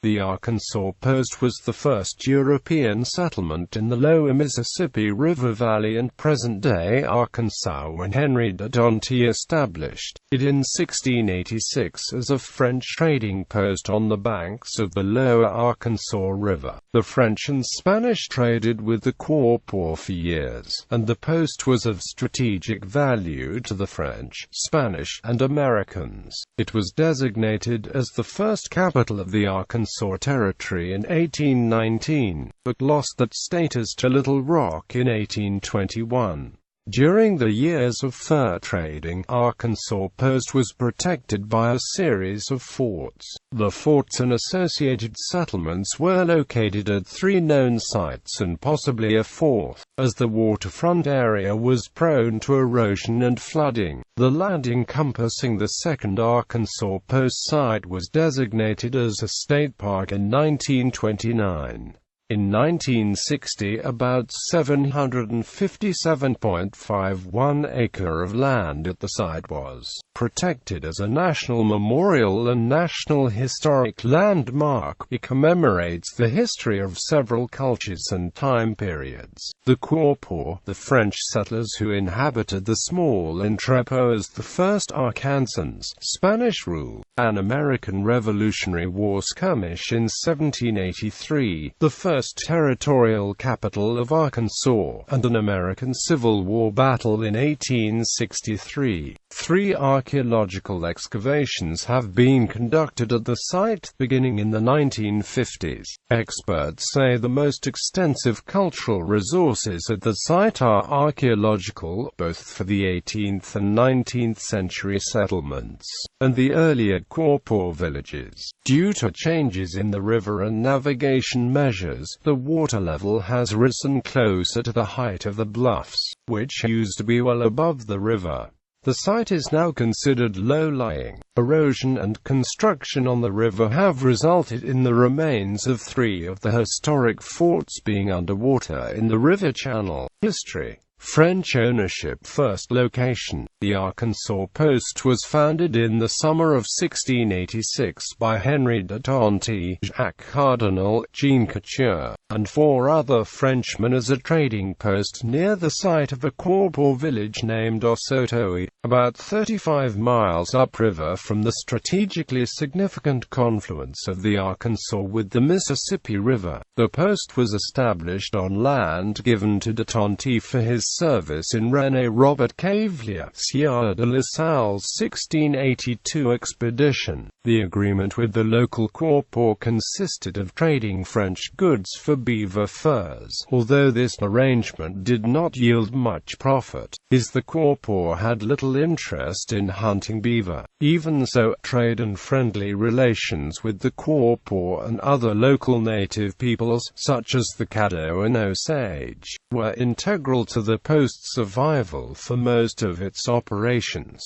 The Arkansas Post was the first European settlement in the lower Mississippi River Valley and present-day Arkansas when Henri de Tonti established it in 1686 as a French trading post on the banks of the lower Arkansas River. The French and Spanish traded with the Quapaw for years, and the post was of strategic value to the French, Spanish, and Americans. It was designated as the first capital of the Arkansas Territory in 1819, but lost that status to Little Rock in 1821. During the years of fur trading, Arkansas Post was protected by a series of forts. The forts and associated settlements were located at 3 known sites and possibly a 4th, as the waterfront area was prone to erosion and flooding. The land encompassing the second Arkansas Post site was designated as a state park in 1929. In 1960, about 757.51 acres of land at the site was protected as a national memorial and national historic landmark. It commemorates the history of several cultures and time periods. The Quapaw, the French settlers who inhabited the small entrepot as the first Arkansans, Spanish rule, an American Revolutionary War skirmish in 1783, the first territorial capital of Arkansas, and an American Civil War battle in 1863. 3 archaeological excavations have been conducted at the site, beginning in the 1950s. Experts say the most extensive cultural resources at the site are archaeological, both for the 18th and 19th century settlements, and the earlier Quapaw villages. Due to changes in the river and navigation measures, the water level has risen closer to the height of the bluffs, which used to be well above the river. The site is now considered low-lying. Erosion and construction on the river have resulted in the remains of 3 of the historic forts being underwater in the river channel. History. French ownership. First location. The Arkansas Post was founded in the summer of 1686 by Henri de Tonti, Jacques Cardinal, Jean Couture, and 4 other Frenchmen as a trading post near the site of a Quapaw village named Osotoe, about 35 miles upriver from the strategically significant confluence of the Arkansas with the Mississippi River. The post was established on land given to de Tonti for his service in René Robert Cavelier Sieur de La Salle's 1682 expedition. The agreement with the local Quapaw consisted of trading French goods for beaver furs. Although this arrangement did not yield much profit, as the Quapaw had little interest in hunting beaver. Even so, trade and friendly relations with the Quapaw and other local native peoples, such as the Caddo and Osage, were integral to the post's survival for most of its operations.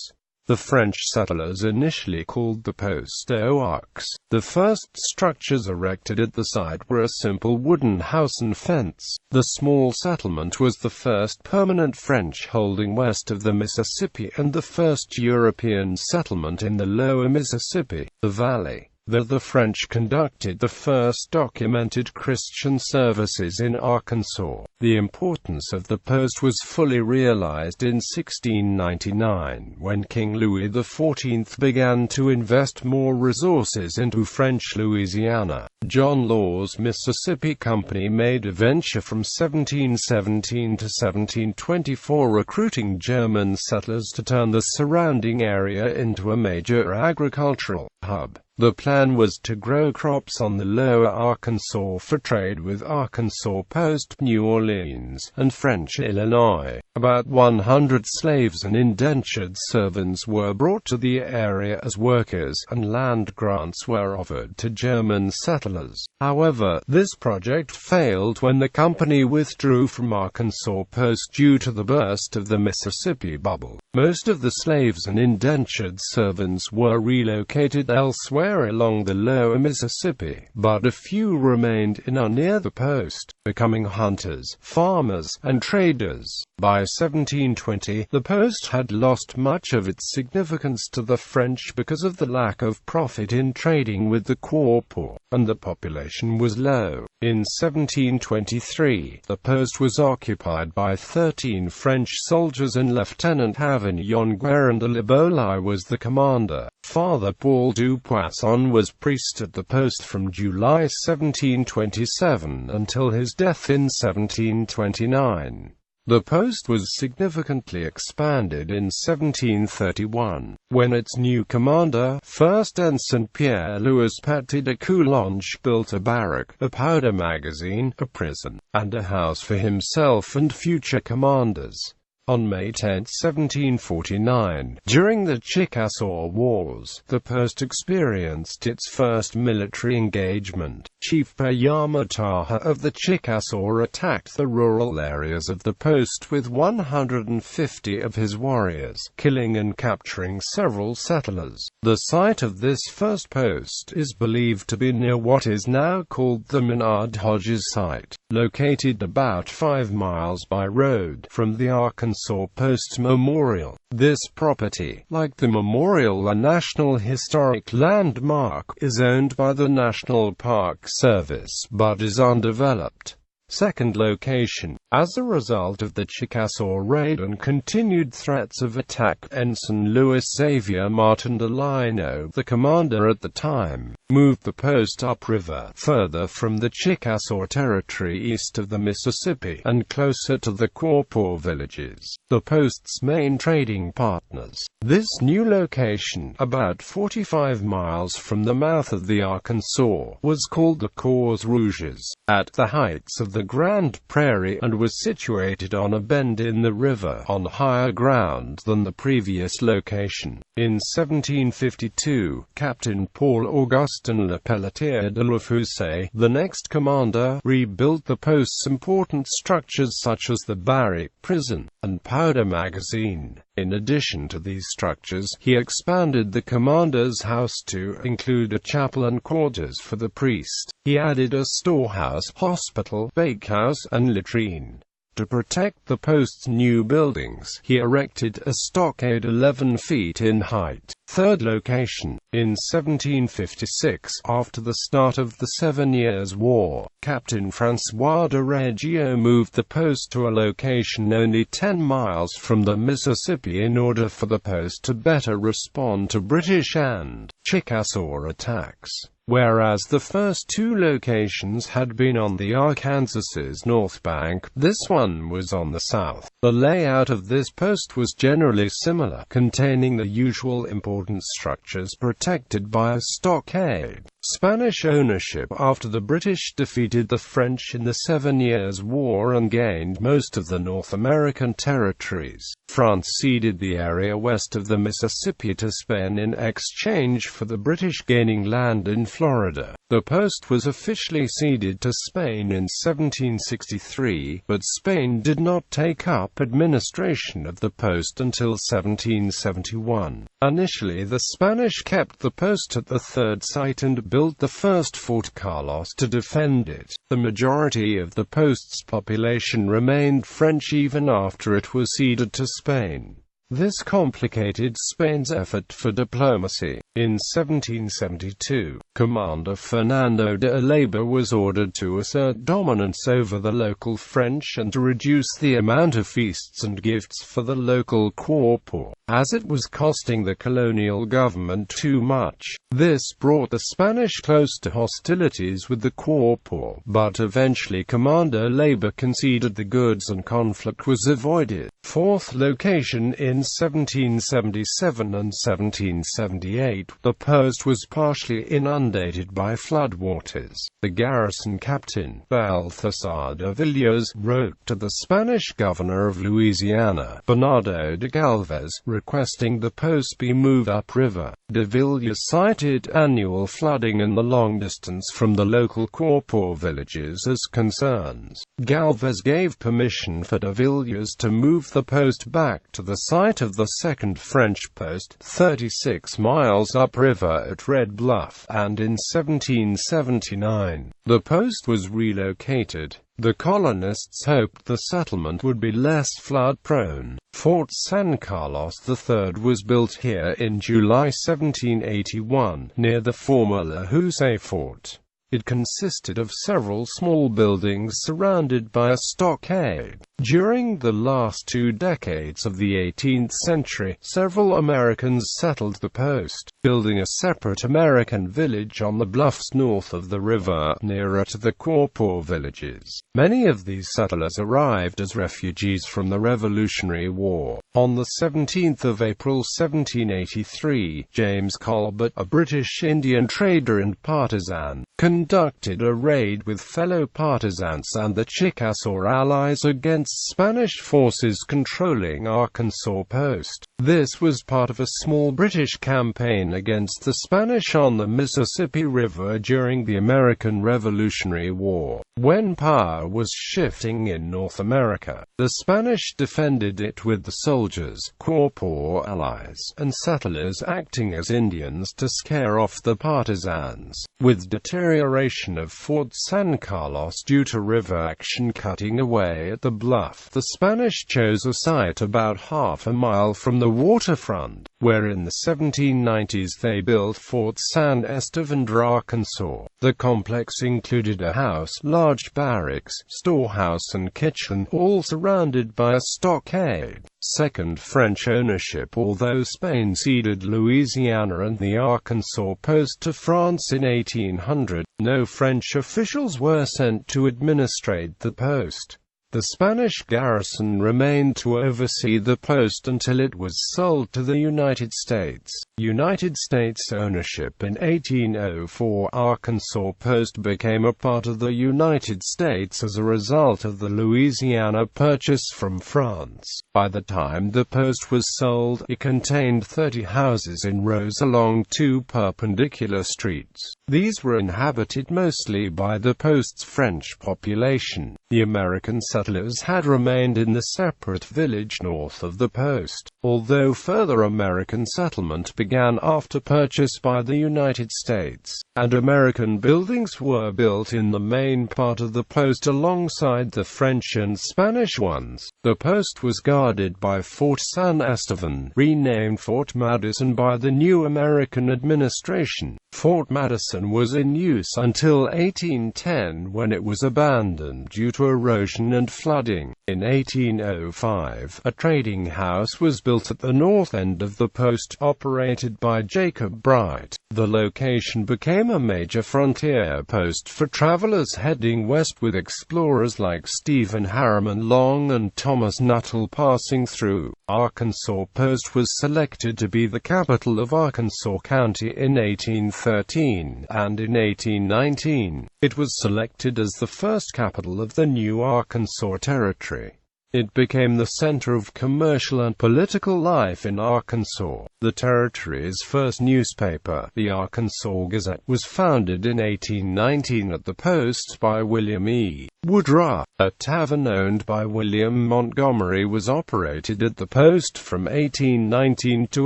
The French settlers initially called the post Oaks. The first structures erected at the site were a simple wooden house and fence. The small settlement was the first permanent French holding west of the Mississippi and the first European settlement in the lower Mississippi, the valley. The French conducted the first documented Christian services in Arkansas. The importance of the post was fully realized in 1699, when King Louis XIV began to invest more resources into French Louisiana. John Law's Mississippi Company made a venture from 1717 to 1724 recruiting German settlers to turn the surrounding area into a major agricultural hub. The plan was to grow crops on the lower Arkansas for trade with Arkansas Post, New Orleans, and French Illinois. About 100 slaves and indentured servants were brought to the area as workers, and land grants were offered to German settlers. However, this project failed when the company withdrew from Arkansas Post due to the burst of the Mississippi bubble. Most of the slaves and indentured servants were relocated elsewhere elsewhere along the lower Mississippi, but a few remained in or near the post, becoming hunters, farmers, and traders. By 1720, the post had lost much of its significance to the French because of the lack of profit in trading with the Quapaw, and the population was low. In 1723, the post was occupied by 13 French soldiers and Lieutenant Havignon Guerin de Liboli was the commander. Father Paul du Poisson was priest at the post from July 1727 until his death in 1729. The post was significantly expanded in 1731, when its new commander, 1st Ensign Pierre-Louis Petit de Coulanges, built a barrack, a powder magazine, a prison, and a house for himself and future commanders. On May 10, 1749, during the Chickasaw Wars, the post experienced its first military engagement. Chief Yamataha of the Chickasaw attacked the rural areas of the post with 150 of his warriors, killing and capturing several settlers. The site of this first post is believed to be near what is now called the Menard Hodges site, located about 5 miles by road from the Arkansas Post Memorial. This property, like the memorial, a National Historic Landmark, is owned by the National Park Service, but is undeveloped. Second location. As a result of the Chickasaw raid and continued threats of attack, Ensign Louis Xavier Martin de Lino, the commander at the time, moved the post upriver, further from the Chickasaw territory east of the Mississippi, and closer to the Quapaw villages, the post's main trading partners. This new location, about 45 miles from the mouth of the Arkansas, was called the Caux Rouges, at the heights of the Grand Prairie, and was situated on a bend in the river, on higher ground than the previous location. In 1752, Captain Paul Augustin Lepelletier de la Fosse, the next commander, rebuilt the post's important structures such as the barrack, prison, and powder magazine. In addition to these structures, he expanded the commander's house to include a chapel and quarters for the priest. He added a storehouse, hospital, bakehouse, and latrine. To protect the post's new buildings, he erected a stockade 11 feet in height. Third location. In 1756, after the start of the 7 Years' War, Captain François de Reggio moved the post to a location only 10 miles from the Mississippi in order for the post to better respond to British and Chickasaw attacks. Whereas the first two locations had been on the Arkansas's north bank, this one was on the south. The layout of this post was generally similar, containing the usual important structures protected by a stockade. Spanish ownership. After the British defeated the French in the 7 Years' War and gained most of the North American territories, France ceded the area west of the Mississippi to Spain in exchange for the British gaining land in Florida. The post was officially ceded to Spain in 1763, but Spain did not take up administration of the post until 1771. Initially, the Spanish kept the post at the third site and built the first Fort Carlos to defend it. The majority of the post's population remained French even after it was ceded to Spain. This complicated Spain's effort for diplomacy. In 1772, Commander Fernando de Alaba was ordered to assert dominance over the local French and to reduce the amount of feasts and gifts for the local Quapaw, as it was costing the colonial government too much. This brought the Spanish close to hostilities with the Quapaw, but eventually Commander Alaba conceded the goods and conflict was avoided. Fourth location. In 1777 and 1778, the post was partially inundated by floodwaters. The garrison captain, Balthasar de Villiers, wrote to the Spanish governor of Louisiana, Bernardo de Galvez, requesting the post be moved upriver. De Villiers cited annual flooding and the long distance from the local Quapaw villages as concerns. Galvez gave permission for de Villiers to move the post back to the site site of the second French post, 36 miles upriver at Red Bluff, and in 1779, the post was relocated. The colonists hoped the settlement would be less flood-prone. Fort San Carlos III was built here in July 1781, near the former La Housse Fort. It consisted of several small buildings surrounded by a stockade. During the last 2 decades of the 18th century, several Americans settled the post, building a separate American village on the bluffs north of the river, nearer to the Quapaw villages. Many of these settlers arrived as refugees from the Revolutionary War. On the 17th of April 1783, James Colbert, a British Indian trader and partisan, conducted a raid with fellow partisans and the Chickasaw allies against Spanish forces controlling Arkansas Post. This was part of a small British campaign against the Spanish on the Mississippi River during the American Revolutionary War. When power was shifting in North America, the Spanish defended it with the soldiers, Quapaw allies, and settlers acting as Indians to scare off the partisans. With deterioration of Fort San Carlos due to river action cutting away at the bluff, the Spanish chose a site about half a mile from the waterfront, where in the 1790s they built Fort San Estevan, Arkansas. The complex included a house, large barracks, storehouse and kitchen, all surrounded by a stockade. Second French ownership. Although Spain ceded Louisiana and the Arkansas Post to France in 1800, no French officials were sent to administrate the post. The Spanish garrison remained to oversee the post until it was sold to the United States. United States ownership. In 1804, Arkansas Post became a part of the United States as a result of the Louisiana Purchase from France. By the time the post was sold, it contained 30 houses in rows along 2 perpendicular streets. These were inhabited mostly by the post's French population. The American settlers had remained in the separate village north of the post, although further American settlement began after purchase by the United States, and American buildings were built in the main part of the post alongside the French and Spanish ones. The post was guarded by Fort San Estevan, renamed Fort Madison by the new American administration. Fort Madison was in use until 1810, when it was abandoned due to erosion and flooding. In 1805, a trading house was built at the north end of the post, operated by Jacob Bright. The location became a major frontier post for travelers heading west, with explorers like Stephen Harriman Long and Thomas Nuttall passing through. Arkansas Post was selected to be the capital of Arkansas County in 1813, and in 1819, it was selected as the first capital of the new Arkansas Territory. It became the center of commercial and political life in Arkansas. The territory's first newspaper, the Arkansas Gazette, was founded in 1819 at the post by William E. Woodruff. A tavern owned by William Montgomery was operated at the post from 1819 to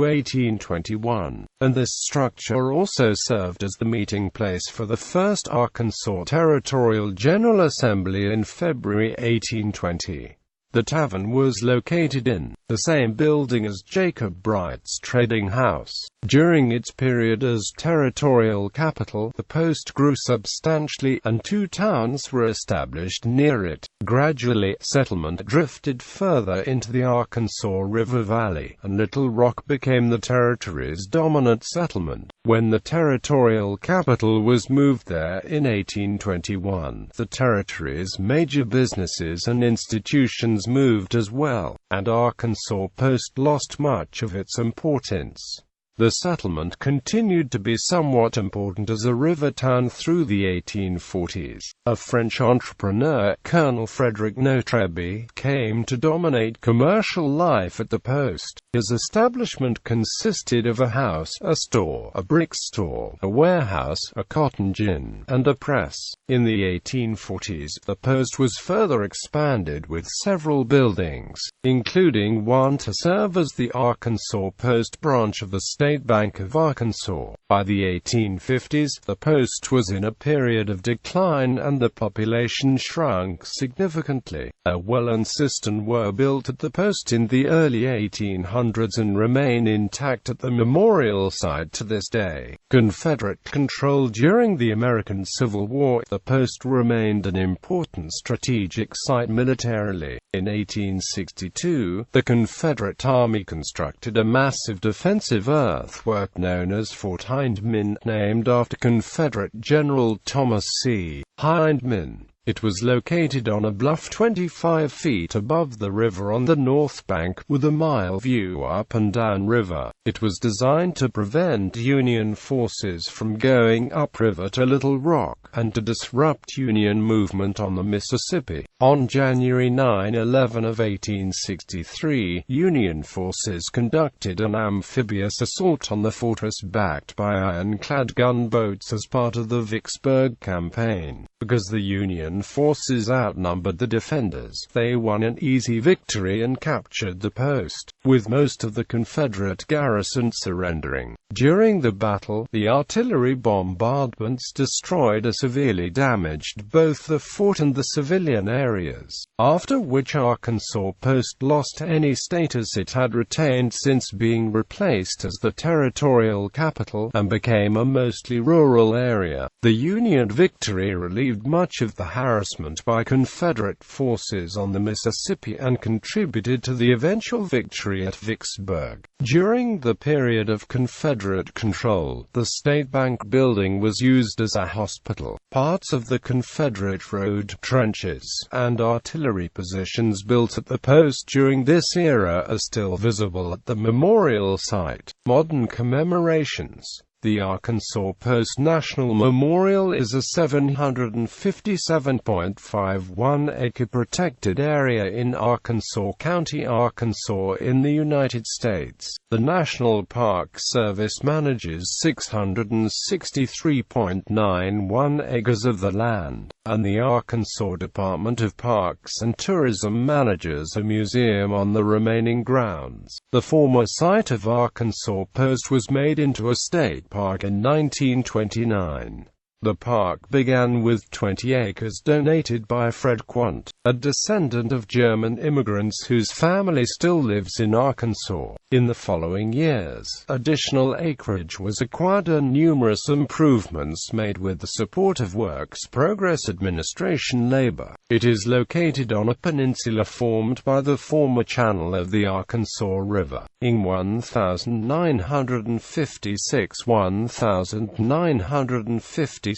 1821, and this structure also served as the meeting place for the first Arkansas Territorial General Assembly in February 1820. The tavern was located in the same building as Jacob Bright's trading house. During its period as territorial capital, the post grew substantially, and 2 towns were established near it. Gradually, settlement drifted further into the Arkansas River Valley, and Little Rock became the territory's dominant settlement. When the territorial capital was moved there in 1821, the territory's major businesses and institutions moved as well, and Arkansas Post lost much of its importance. The settlement continued to be somewhat important as a river town through the 1840s. A French entrepreneur, Colonel Frederick Notreby, came to dominate commercial life at the post. His establishment consisted of a house, a store, a brick store, a warehouse, a cotton gin, and a press. In the 1840s, the post was further expanded with several buildings, including one to serve as the Arkansas Post branch of the State Bank of Arkansas. By the 1850s, the post was in a period of decline and the population shrunk significantly. A well and cistern were built at the post in the early 1800s and remain intact at the memorial site to this day. Confederate control during the American Civil War, the post remained an important strategic site militarily. In 1862, the Confederate Army constructed a massive defensive earthwork known as Fort Hindman, named after Confederate General Thomas C. Hindman. It was located on a bluff 25 feet above the river on the north bank, with a mile view up and down river. It was designed to prevent Union forces from going upriver to Little Rock, and to disrupt Union movement on the Mississippi. On January 9/11 of 1863, Union forces conducted an amphibious assault on the fortress backed by ironclad gunboats as part of the Vicksburg campaign. Because the Union forces outnumbered the defenders, they won an easy victory and captured the post, with most of the Confederate garrison surrendering. During the battle, the artillery bombardments destroyed or severely damaged both the fort and the civilian areas, after which Arkansas Post lost any status it had retained since being replaced as the territorial capital, and became a mostly rural area. The Union victory relieved much of the harassment by Confederate forces on the Mississippi and contributed to the eventual victory at Vicksburg. During the period of Confederate control, the State Bank building was used as a hospital. Parts of the Confederate road, trenches, and artillery positions built at the post during this era are still visible at the memorial site. Modern commemorations. The Arkansas Post National Memorial is a 757.51-acre protected area in Arkansas County, Arkansas in the United States. The National Park Service manages 663.91 acres of the land, and the Arkansas Department of Parks and Tourism manages a museum on the remaining grounds. The former site of Arkansas Post was made into a state park in 1929. The park began with 20 acres donated by Fred Quant, a descendant of German immigrants whose family still lives in Arkansas. In the following years, additional acreage was acquired and numerous improvements made with the support of Works Progress Administration labor. It is located on a peninsula formed by the former channel of the Arkansas River. In 1956–1957,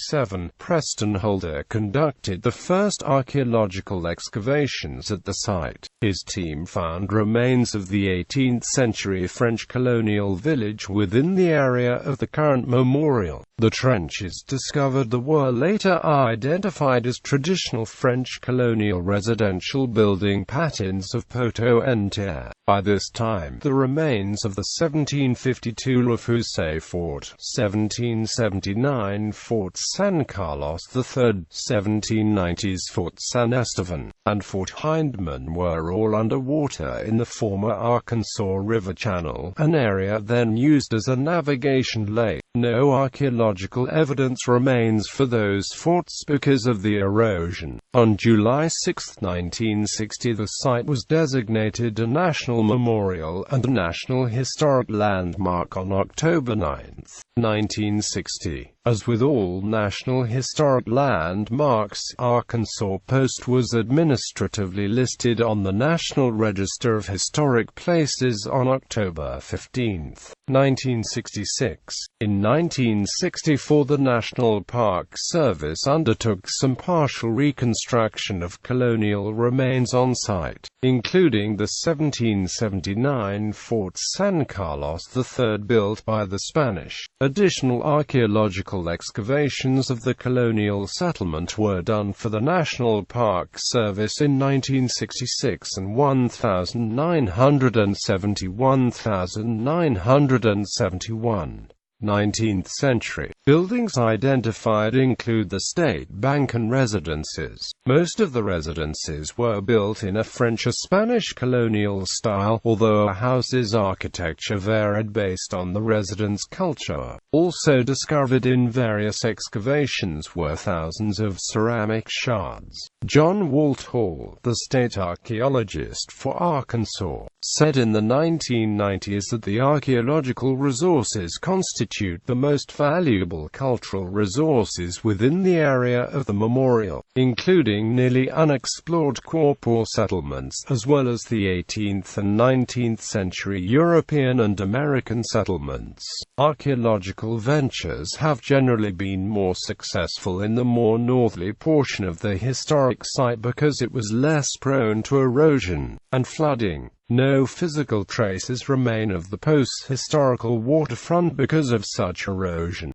Preston Holder conducted the first archaeological excavations at the site. His team found remains of the 18th-century French colonial village within the area of the current memorial. The trenches discovered were later identified as traditional French colonial residential building patterns of Poteau-en-Terre. By this time, the remains of the 1752 Le Foussé Fort, 1779 Fort San Carlos III, 1790s Fort San Estevan, and Fort Hindman were all underwater in the former Arkansas River channel, an area then used as a navigation lake. No archaeological evidence remains for those forts because of the erosion. On July 6, 1960, the site was designated a National Memorial and a National Historic Landmark on October 9, 1960. As with all National Historic Landmarks, Arkansas Post was administratively listed on the National Register of Historic Places on October 15, 1966. In 1964 the National Park Service undertook some partial reconstruction of colonial remains on site, including the 1779 Fort San Carlos III built by the Spanish. Additional archaeological excavations of the colonial settlement were done for the National Park Service in 1966 and 1971. 19th century. Buildings identified include the State Bank and residences. Most of the residences were built in a French or Spanish colonial style, although a house's architecture varied based on the residents' culture. Also discovered in various excavations were thousands of ceramic shards. John Walt Hall, the state archaeologist for Arkansas, said in the 1990s that the archaeological resources constitute the most valuable cultural resources within the area of the memorial, including nearly unexplored Quapaw settlements, as well as the 18th and 19th century European and American settlements. Archaeological ventures have generally been more successful in the more northerly portion of the historic site because it was less prone to erosion and flooding. No physical traces remain of the post-historical waterfront because of such erosion.